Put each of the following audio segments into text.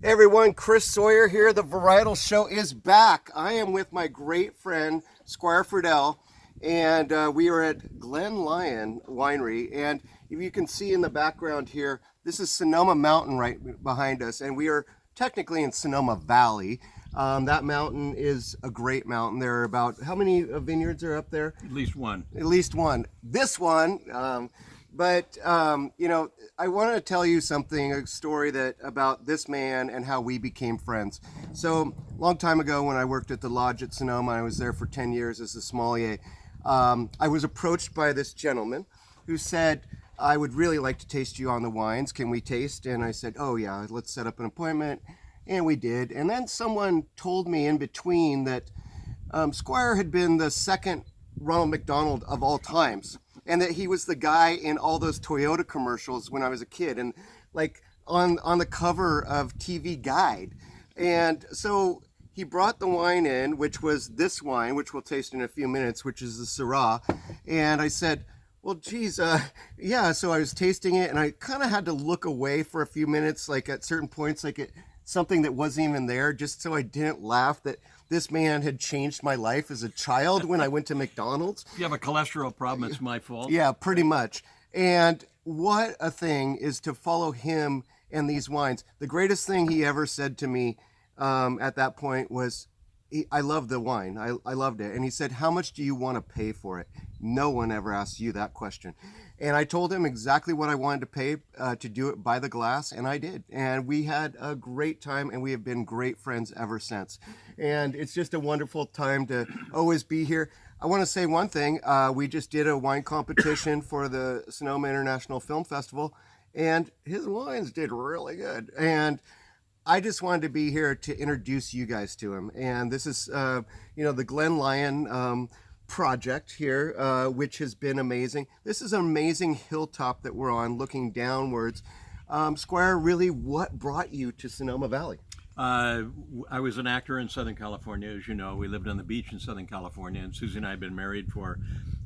Hey everyone, Chris Sawyer here. The Varietal Show is back. I am with my great friend, Squire Fridell, and we are at GlenLyon Winery. And if you can see in the background here, this is Sonoma Mountain right behind us, and we are technically in Sonoma Valley. That mountain is a great mountain. There are about, how many vineyards are up there? At least one. At least one. This one, I want to tell you something, a story about this man and how we became friends. So, a long time ago when I worked at the lodge at Sonoma, I was there for 10 years as a sommelier. I was approached by this gentleman who said, I would really like to taste you on the wines. Can we taste? And I said, oh yeah, let's set up an appointment. And we did. And then someone told me in between that Squire had been the second Ronald McDonald of all times, and that he was the guy in all those Toyota commercials when I was a kid, and like on the cover of TV Guide. And so he brought the wine in, which was this wine, which we'll taste in a few minutes, which is the Syrah. And I said, well, geez, yeah. So I was tasting it, and I kind of had to look away for a few minutes, like at certain points, like something that wasn't even there, just so I didn't laugh that this man had changed my life as a child when I went to McDonald's. If you have a cholesterol problem, it's my fault. Yeah, pretty much. And what a thing is to follow him and these wines. The greatest thing he ever said to me at that point was, I love the wine. I loved it. And he said, how much do you want to pay for it? No one ever asks you that question. And I told him exactly what I wanted to pay to do it by the glass, and I did. And we had a great time, and we have been great friends ever since. And it's just a wonderful time to always be here. I want to say one thing. We just did a wine competition for the Sonoma International Film Festival, and his wines did really good. And I just wanted to be here to introduce you guys to him. And this is, the GlenLyon project here, which has been amazing. This is an amazing hilltop that we're on, looking downwards. Squire, really, what brought you to Sonoma Valley? I was an actor in Southern California, as you know. We lived on the beach in Southern California, and Suzy and I had been married for,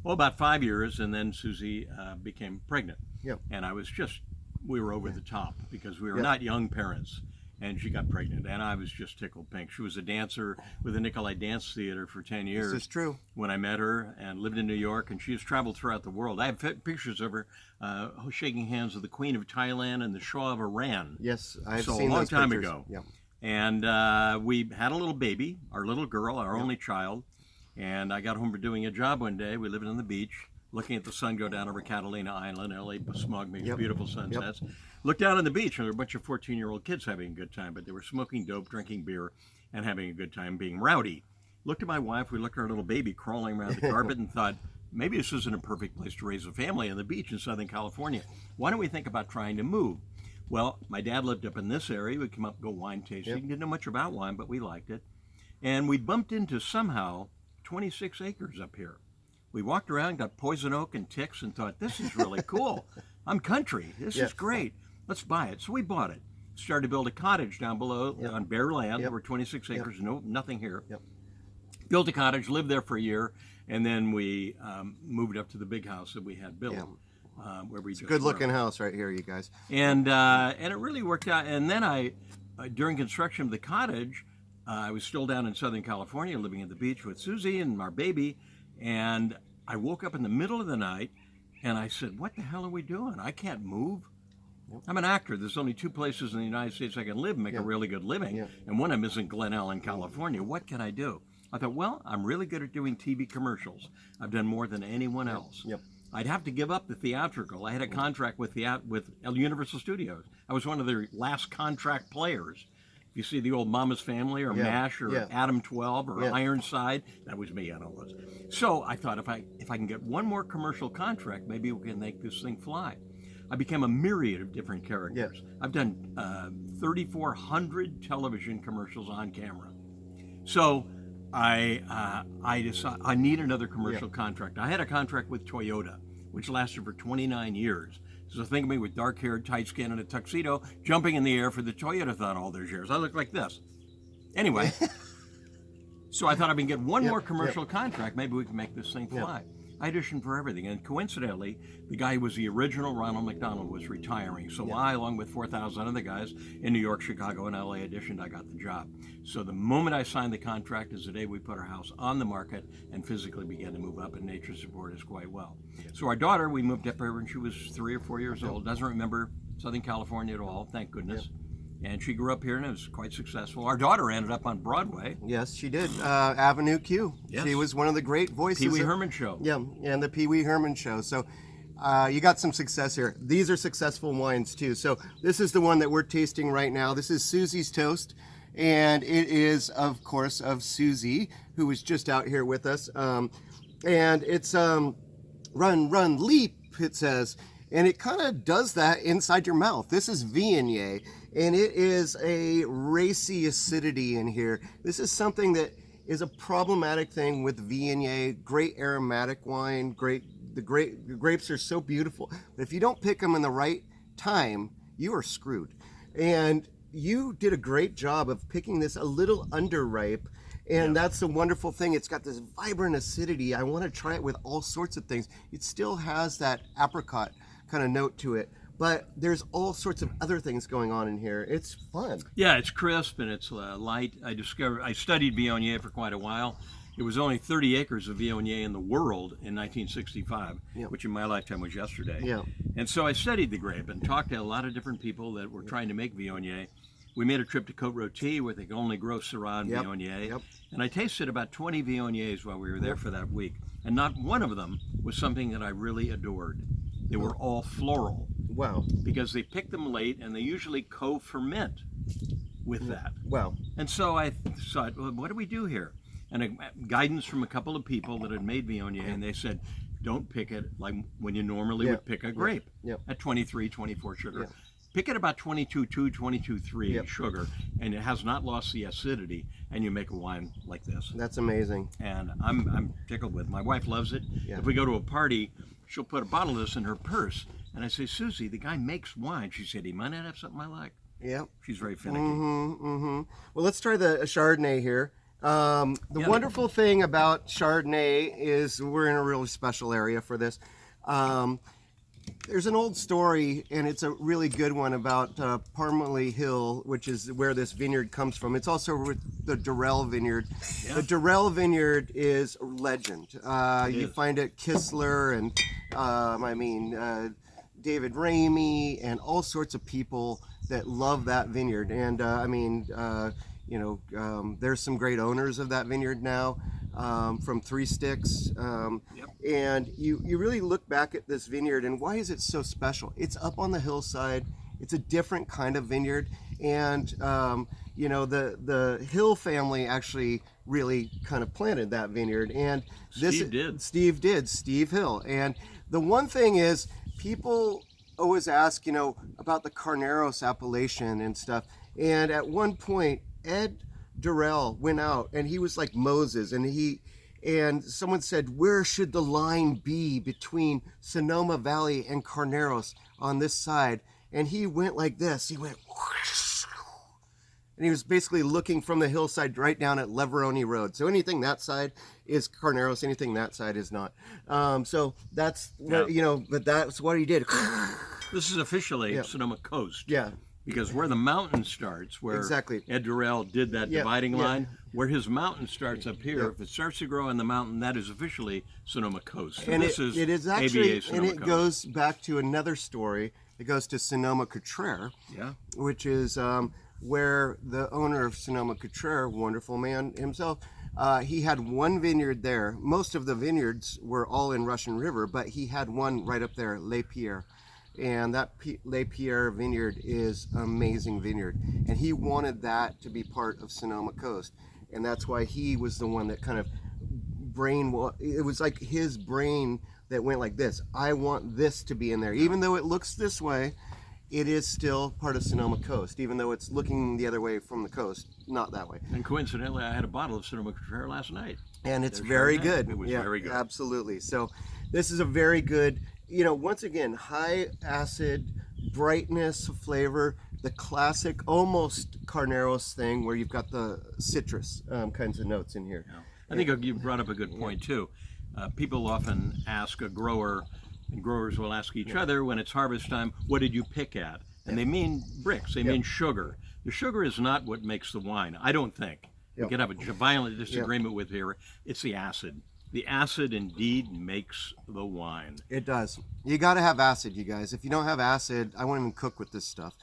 about 5 years, and then Suzy became pregnant. Yep. And we were over the top because we were not young parents. And she got pregnant, and I was just tickled pink. She was a dancer with the Nicolai Dance Theater for 10 years. This is true. When I met her, and lived in New York, and she has traveled throughout the world. I have pictures of her shaking hands with the Queen of Thailand and the Shah of Iran. Yes, I've seen those a long time pictures. ago. Yeah. And we had a little baby, our little girl, our only child. And I got home from doing a job one day. We lived on the beach, looking at the sun go down over Catalina Island. LA smog makes beautiful sunsets. Looked down on the beach, and there were a bunch of 14-year-old kids having a good time, but they were smoking dope, drinking beer, and having a good time, being rowdy. Looked at my wife, we looked at our little baby crawling around the carpet and thought, maybe this isn't a perfect place to raise a family on the beach in Southern California. Why don't we think about trying to move? Well, my dad lived up in this area. We'd come up and go wine tasting. Didn't know much about wine, but we liked it. And we bumped into somehow 26 acres up here. We walked around, got poison oak and ticks, and thought, this is really cool. I'm country. This is great. Let's buy it. So we bought it. Started to build a cottage down below on bare land. There were 26 acres, nothing here. Built a cottage, lived there for a year, and then we moved up to the big house that we had built. Where we just good-looking house right here, you guys. And it really worked out. And then during construction of the cottage, I was still down in Southern California, living at the beach with Suzy and our baby, and I woke up in the middle of the night, and I said, what the hell are we doing? I can't move. I'm an actor. There's only 2 places in the United States I can live and make a really good living, and one of them is in Glen Ellen, California. What can I do? I thought, well, I'm really good at doing TV commercials. I've done more than anyone else. I'd have to give up the theatrical. I had a contract with Universal Studios. I was one of their last contract players. If you see the old Mama's Family or MASH or Adam 12 or Ironside, that was me on all those. So I thought, if I can get one more commercial contract, maybe we can make this thing fly. I became a myriad of different characters. I've done 3,400 television commercials on camera. So I decided I need another commercial contract. I had a contract with Toyota, which lasted for 29 years. So think of me with dark hair, tight skin, and a tuxedo, jumping in the air for the Toyota-thon all those years. I look like this. Anyway, so I thought I can get one more commercial contract. Maybe we can make this thing fly. I auditioned for everything. And coincidentally, the guy who was the original Ronald McDonald was retiring. So I, along with 4,000 other guys in New York, Chicago, and LA auditioned, I got the job. So the moment I signed the contract is the day we put our house on the market and physically began to move up, and nature supported us quite well. So our daughter, we moved up here when she was 3 or 4 years old, doesn't remember Southern California at all, thank goodness. And she grew up here and it was quite successul. Our daughter ended up on Broadway. Yes, she did. Avenue Q. Yes. She was one of the great voices. Pee Wee Herman Show. Yeah, and the Pee Wee Herman Show. So you got some success here. These are successful wines too. So this is the one that we're tasting right now. This is Suzy's Toast. And it is, of course, of Suzy, who was just out here with us. And it's run, run, leap, it says. And it kind of does that inside your mouth. This is Viognier, and it is a racy acidity in here. This is something that is a problematic thing with Viognier. Great aromatic wine, the grapes are so beautiful. But if you don't pick them in the right time, you are screwed. And you did a great job of picking this a little underripe. And that's the wonderful thing. It's got this vibrant acidity. I want to try it with all sorts of things. It still has that apricot kind of note to it, but there's all sorts of other things going on in here. It's fun. Yeah, it's crisp and it's light. I studied Viognier for quite a while. There was only 30 acres of Viognier in the world in 1965, which in my lifetime was yesterday. Yeah. And so I studied the grape and talked to a lot of different people that were trying to make Viognier. We made a trip to Côte Rôtie where they could only grow Syrah and Viognier. And I tasted about 20 Viogniers while we were there for that week. And not one of them was something that I really adored. They were all floral. Wow. Because they pick them late and they usually co-ferment with that. Wow. And so I thought, well, what do we do here? And guidance from a couple of people that had made Viognier, and they said, don't pick it like when you normally would pick a grape at 23, 24 sugar. Pick it about 22.2, 22.3 sugar, and it has not lost the acidity, and you make a wine like this. That's amazing. And I'm tickled with it. My wife loves it. If we go to a party, she'll put a bottle of this in her purse, and I say, Suzy, the guy makes wine. She said, he might not have something I like. Yeah. She's very finicky. Well, let's try the Chardonnay here. The wonderful thing about Chardonnay is we're in a really special area for this. There's an old story, and it's a really good one, about Parmalee Hill, which is where this vineyard comes from. It's also with the Durrell Vineyard. The Durrell Vineyard is a legend. You find it Kistler and, David Ramey and all sorts of people that love that vineyard. And, there's some great owners of that vineyard now. From Three Sticks, and you really look back at this vineyard, and why is it so special? It's up on the hillside. It's a different kind of vineyard, and the Hill family actually really kind of planted that vineyard, and Steve Hill. And the one thing is, people always ask, about the Carneros appellation and stuff, and at one point, Ed Durrell went out and he was like Moses, and someone said, where should the line be between Sonoma Valley and Carneros on this side? And he went like this. He went whoosh, and he was basically looking from the hillside right down at Leveroni Road. So anything that side is Carneros, anything that side is not. So that's but that's what he did. This is officially Sonoma Coast. Yeah. Because where the mountain starts, where Ed Durrell did that dividing line, where his mountain starts up here, if it starts to grow in the mountain, that is officially Sonoma Coast. And it is actually, and it goes back to another story. It goes to Sonoma Cutrer, which is where the owner of Sonoma Cutrer, wonderful man himself, he had one vineyard there. Most of the vineyards were all in Russian River, but he had one right up there, Les Pierres. And that Les Pierres vineyard is an amazing vineyard, and he wanted that to be part of Sonoma Coast, and that's why he was the one that kind of it was like his brain that went like this. I want this to be in there, even though it looks this way. It is still part of Sonoma Coast, even though it's looking the other way from the coast, not that way. And coincidentally, I had a bottle of Sonoma Cutrer last night, and it's very good. It was very good. Absolutely. So this is a very good. Once again, high acid, brightness, flavor, the classic, almost Carneros thing where you've got the citrus kinds of notes in here. I think you brought up a good point too. People often ask a grower, and growers will ask each other when it's harvest time, what did you pick at? And they mean bricks, they mean sugar. The sugar is not what makes the wine, I don't think. We could have a violent disagreement with here. It's the acid. The acid indeed makes the wine. It does. You got to have acid, you guys. If you don't have acid, I won't even cook with this stuff.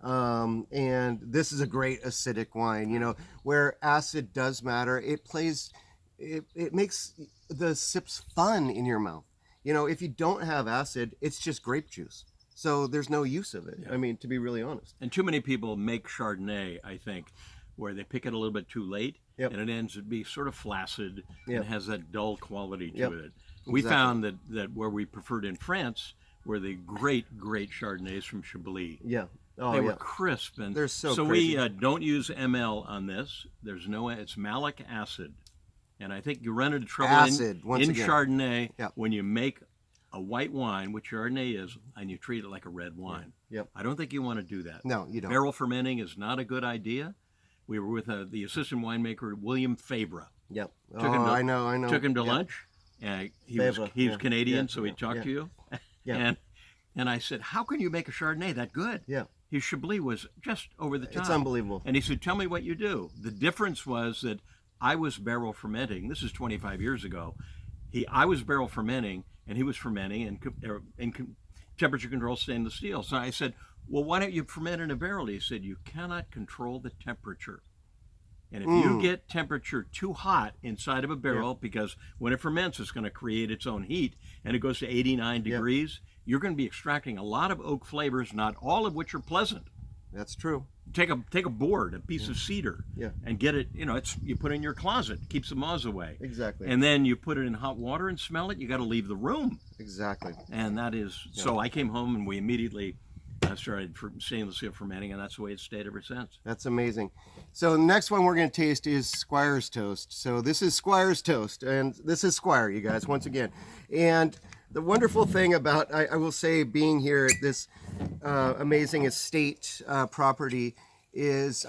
And this is a great acidic wine, you know, where acid does matter. It makes the sips fun in your mouth. You know, if you don't have acid, it's just grape juice. So there's no use of it. I mean, to be really honest. And too many people make Chardonnay, I think, where they pick it a little bit too late, and it ends up being sort of flaccid and has that dull quality to it. We found that where we preferred in France were the great Chardonnays from Chablis. They were crisp, and they're so crazy. We don't use ML on this. There's no, it's malic acid, and I think you run into trouble in Chardonnay when you make a white wine, which Chardonnay is, and you treat it like a red wine. I don't think you want to do that. No, you don't. Barrel fermenting is not a good idea. We were with the assistant winemaker, William Fabre. I know. Took him to lunch. And he was Canadian, so he talked to you. And I said, how can you make a Chardonnay that good? His Chablis was just over the top. It's unbelievable. And he said, tell me what you do. The difference was that I was barrel fermenting. This is 25 years ago. I was barrel fermenting, and he was fermenting in temperature control stainless steel. So I said, well, why don't you ferment in a barrel? He said, you cannot control the temperature. And if you get temperature too hot inside of a barrel, because when it ferments, it's going to create its own heat, and it goes to 89 degrees, you're going to be extracting a lot of oak flavors, not all of which are pleasant. That's true. Take a board, a piece of cedar, and get it, you know, you put it in your closet, keeps the moths away. Exactly. And then you put it in hot water and smell it, you got to leave the room. Exactly. And that is, so I came home and we immediately started stainless steel fermenting, and that's the way it's stayed ever since. That's amazing. So the next one we're going to taste is Squire's Toast. So this is Squire's Toast, and this is Squire, you guys, once again. And the wonderful thing about, I will say, being here at this amazing estate property is,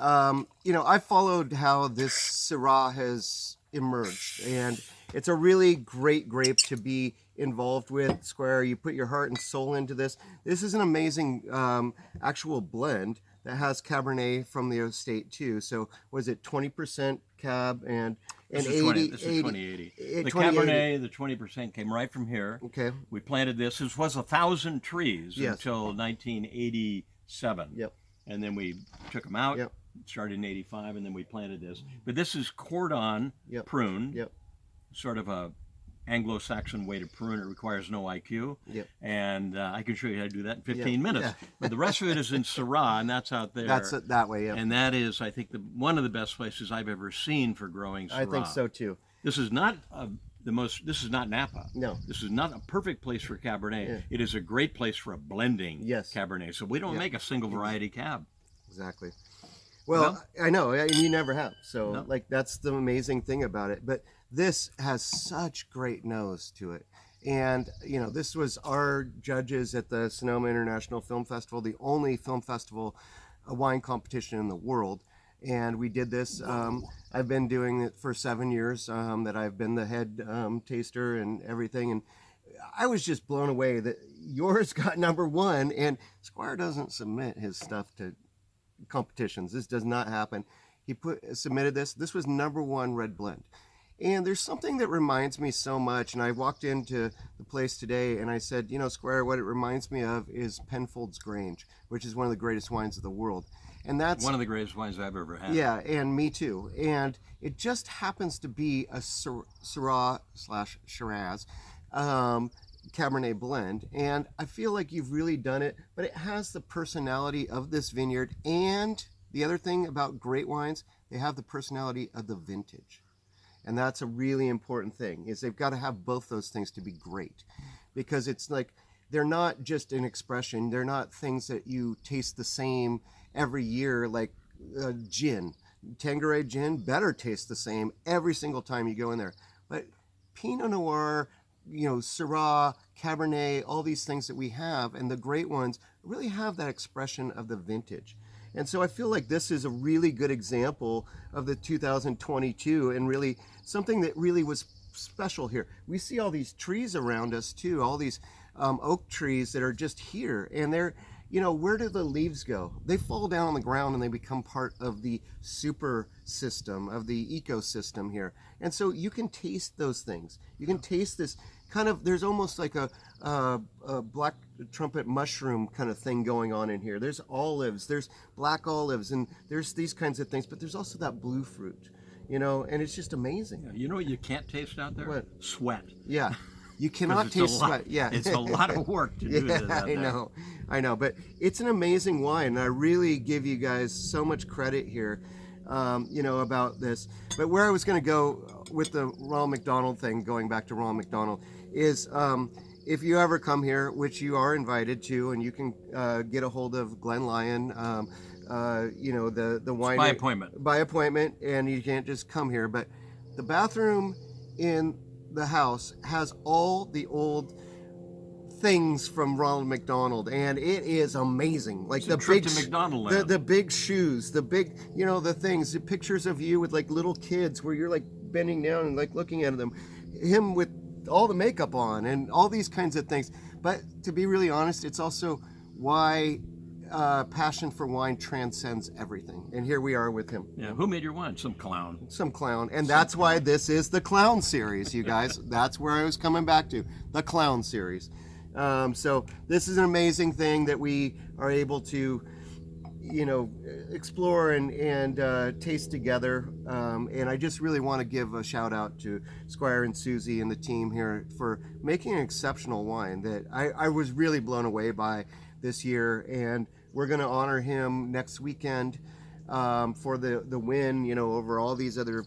you know, I followed how this Syrah has emerged, and it's a really great grape to be involved with. Squire, you put your heart and soul into this. This is an amazing actual blend that has Cabernet from the estate too. So was it 20% Cab and 80? This is 2080. The Cabernet, the 20% came right from here. Okay. We planted this. This was 1,000 trees until 1987. And then we took them out. Started in 85, and then we planted this. But this is cordon prune. Sort of a Anglo-Saxon way to prune. It requires no IQ. And I can show you how to do that in 15 minutes. But the rest of it is in Syrah, and that's out there. That's that way, And that is, I think, one of the best places I've ever seen for growing Syrah. I think so too. This is not this is not Napa. No. This is not a perfect place for Cabernet. It is a great place for a blending Cabernet. So we don't make a single variety Cab. Exactly. Well, I know, and you never have. So, like, that's the amazing thing about it. But this has such great nose to it. And, you know, this was our judges at the Sonoma International Film Festival, the only film festival, a wine competition in the world. And we did this. I've been doing it for 7 years, that I've been the head taster and everything. And I was just blown away that yours got #1, and Squire doesn't submit his stuff to competitions. This does not happen. He submitted this. This was #1 red blend. And there's something that reminds me so much. And I walked into the place today and I said, you know, Squire, what it reminds me of is Penfolds Grange, which is one of the greatest wines of the world. And that's one of the greatest wines I've ever had. Yeah, and me too. And it just happens to be a Syrah/Shiraz Cabernet blend, and I feel like you've really done it, but it has the personality of this vineyard. And the other thing about great wines, they have the personality of the vintage, and that's a really important thing, is they've got to have both those things to be great, because it's like they're not just an expression, they're not things that you taste the same every year, like gin. Tanqueray gin better taste the same every single time you go in there, but Pinot Noir, you know, Syrah, Cabernet, all these things that we have, and the great ones really have that expression of the vintage. And so I feel like this is a really good example of the 2022, and really something that really was special here. We see all these trees around us too, all these oak trees that are just here, and they're, you know, where do the leaves go? They fall down on the ground and they become part of the super system, of the ecosystem here. And so you can taste those things. You can taste this kind of, there's almost like a black trumpet mushroom kind of thing going on in here. There's olives, there's black olives, and there's these kinds of things, but there's also that blue fruit, you know, and it's just amazing. Yeah, you know what you can't taste out there? What? Sweat. Yeah. You cannot taste sweat. Yeah, it's a lot of work to do that. I know, but it's an amazing wine, and I really give you guys so much credit here, you know, about this. But where I was going to go with the Ronald McDonald thing, going back to Ronald McDonald, is if you ever come here, which you are invited to, and you can get a hold of GlenLyon, you know, the wine by appointment. By appointment, and you can't just come here. But the bathroom in the house has all the old things from Ronald McDonald, and it is amazing. Like the big to McDonald Land. the big shoes, the big, you know, the things, the pictures of you with like little kids where you're like bending down and like looking at them, him with all the makeup on and all these kinds of things. But to be really honest, it's also why passion for wine transcends everything. And here we are with him. Yeah, who made your wine? Some clown. Some clown. And that's why this is the clown series, you guys. That's where I was coming back to, the clown series. So this is an amazing thing that we are able to, you know, explore and taste together. And I just really want to give a shout out to Squire and Suzy and the team here for making an exceptional wine that I was really blown away by this year. And we're going to honor him next weekend for the win, you know, over all these other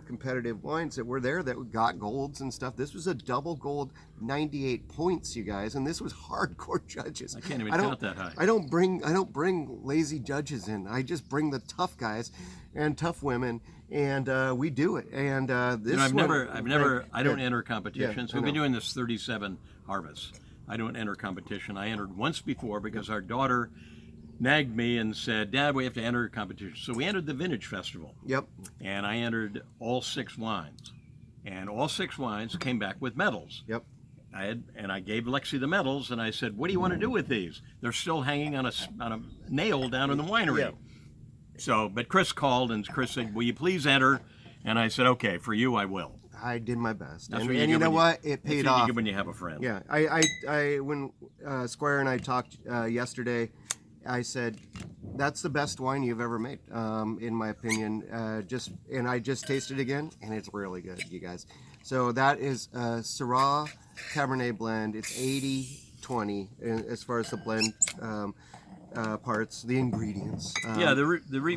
competitive wines that were there that got golds and stuff. This was a double gold, 98 points, you guys, and this was hardcore judges. I can't even count that high. I don't bring lazy judges in. I just bring the tough guys and tough women, and we do it. And this, you know, I don't enter competitions. We've been doing this 37 harvests. I don't enter competition. I entered once before because our daughter nagged me and said, "Dad, we have to enter a competition." So we entered the Vintage Festival. Yep. And I entered all 6 wines. And all 6 wines came back with medals. Yep. I gave Lexi the medals, and I said, "What do you want to do with these? They're still hanging on a nail down in the winery." Yeah. So, but Chris called, and Chris said, "Will you please enter?" And I said, "Okay, for you, I will." I did my best. That's And what you know what? It paid that's what you off. get when you have a friend. Yeah. I when Squire and I talked yesterday, I said, that's the best wine you've ever made, in my opinion. And I just tasted it again, and it's really good, you guys. So that is Syrah Cabernet blend. It's 80-20 as far as the blend parts, the ingredients. Yeah,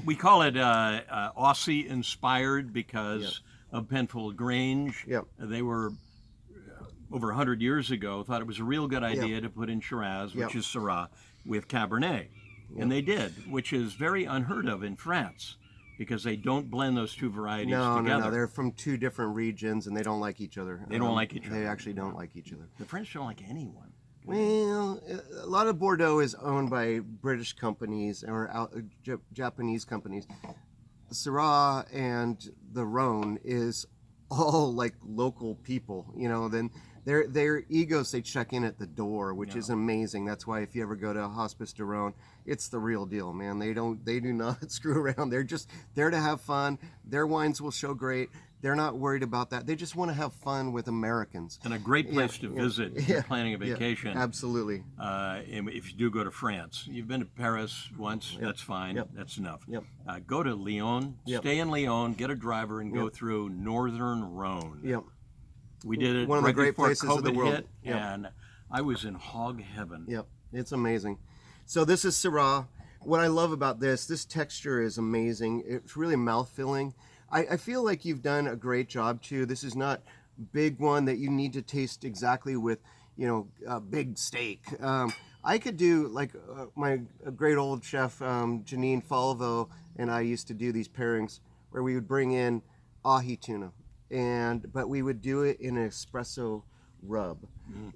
we call it Aussie inspired because of Penfold Grange. Yep. They were over 100 years ago thought it was a real good idea to put in Shiraz, which is Syrah, with Cabernet. And they did, which is very unheard of in France because they don't blend those two varieties together. No, they're from 2 different regions and they don't like each other. They don't like each other. They actually don't like each other. The French don't like anyone. Well, a lot of Bordeaux is owned by British companies or Japanese companies. Syrah and the Rhone is all like local people, you know. Then their egos, they check in at the door, which is amazing. That's why if you ever go to Hospice de Rhone, it's the real deal, man. They do not screw around. They're just there to have fun. Their wines will show great. They're not worried about that. They just want to have fun with Americans. And a great place to visit if you're planning a vacation. Absolutely. And if you do go to France, you've been to Paris once, that's fine. That's enough. Go to Lyon, stay in Lyon, get a driver, and go through Northern Rhone. Yep. We did it one of the right great before places COVID of the world. hit, and I was in hog heaven. Yep, it's amazing. So this is Syrah. What I love about this texture is amazing. It's really mouth-filling. I feel like you've done a great job too. This is not big one that you need to taste exactly with, you know, a big steak. I could do like my great old chef Janine Falvo and I used to do these pairings where we would bring in ahi tuna, but we would do it in an espresso rub,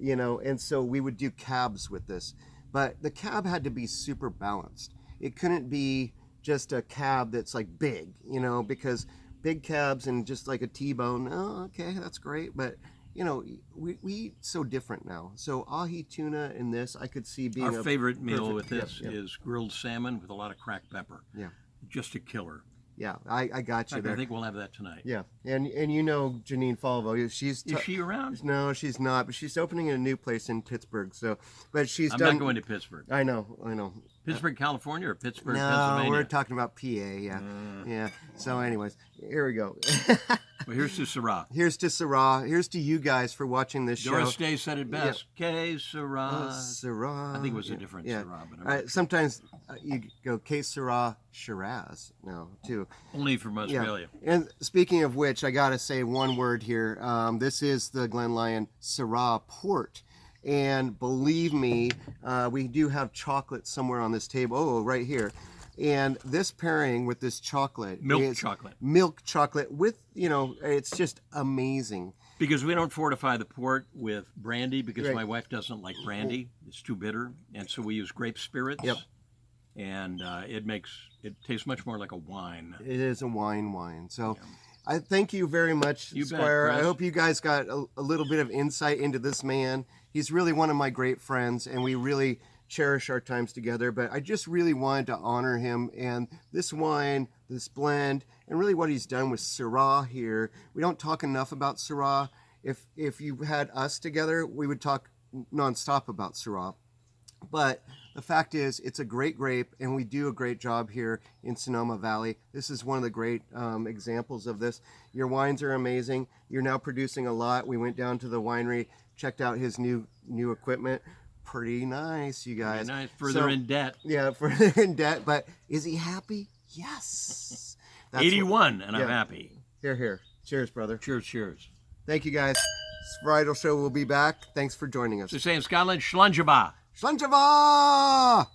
you know, and so we would do cabs with this. But the cab had to be super balanced. It couldn't be just a cab that's like big, you know, because big cabs and just like a T-bone. Oh, okay, that's great. But you know, we eat so different now. So ahi tuna in this, I could see being Our favorite meal with perfect- this yeah, yeah. is grilled salmon with a lot of cracked pepper. Yeah. Just a killer. Yeah, I got you In fact, there. I think we'll have that tonight. Yeah, and you know Janine Falvo, she's Is she around? No, she's not, but she's opening a new place in Pittsburgh. So, but she's I'm done. not going to Pittsburgh. I know. Pittsburgh, California, or Pittsburgh, No, Pennsylvania? we're talking about PA. Yeah, yeah. So, anyways, here we go. Well, here's to Syrah. Here's to Syrah. Here's to you guys for watching this show. Doris Day said it best. Que Syrah. Syrah. I think it was a different Syrah, but I'm not sometimes you go Que Syrah Shiraz now too. only from Australia. And speaking of which, I gotta say one word here. This is the GlenLyon Syrah Port. And believe me, we do have chocolate somewhere on this table. Oh, right here. And this pairing with this chocolate Milk chocolate. Milk chocolate with, it's just amazing. Because we don't fortify the port with brandy because Right. my wife doesn't like brandy. It's too bitter. And so we use grape spirits. Yep. And it tastes much more like a wine. It is a wine. So I thank you very much, You bet, Squire. I Chris. hope you guys got a little bit of insight into this man. He's really one of my great friends, and we really cherish our times together. But I just really wanted to honor him and this wine, this blend, and really what he's done with Syrah here. We don't talk enough about Syrah. If you had us together, we would talk nonstop about Syrah. But the fact is, it's a great grape, and we do a great job here in Sonoma Valley. This is one of the great examples of this. Your wines are amazing. You're now producing a lot. We went down to the winery, checked out his new equipment. Pretty nice, you guys. Very nice. Further in debt. Yeah, further in debt. But is he happy? Yes. That's 81, and I'm yeah. happy. Here. Cheers, brother. Cheers. Thank you, guys. VARIETAL Show will be back. Thanks for joining us. So say in Scotland, Schlanjaba. Slanjava!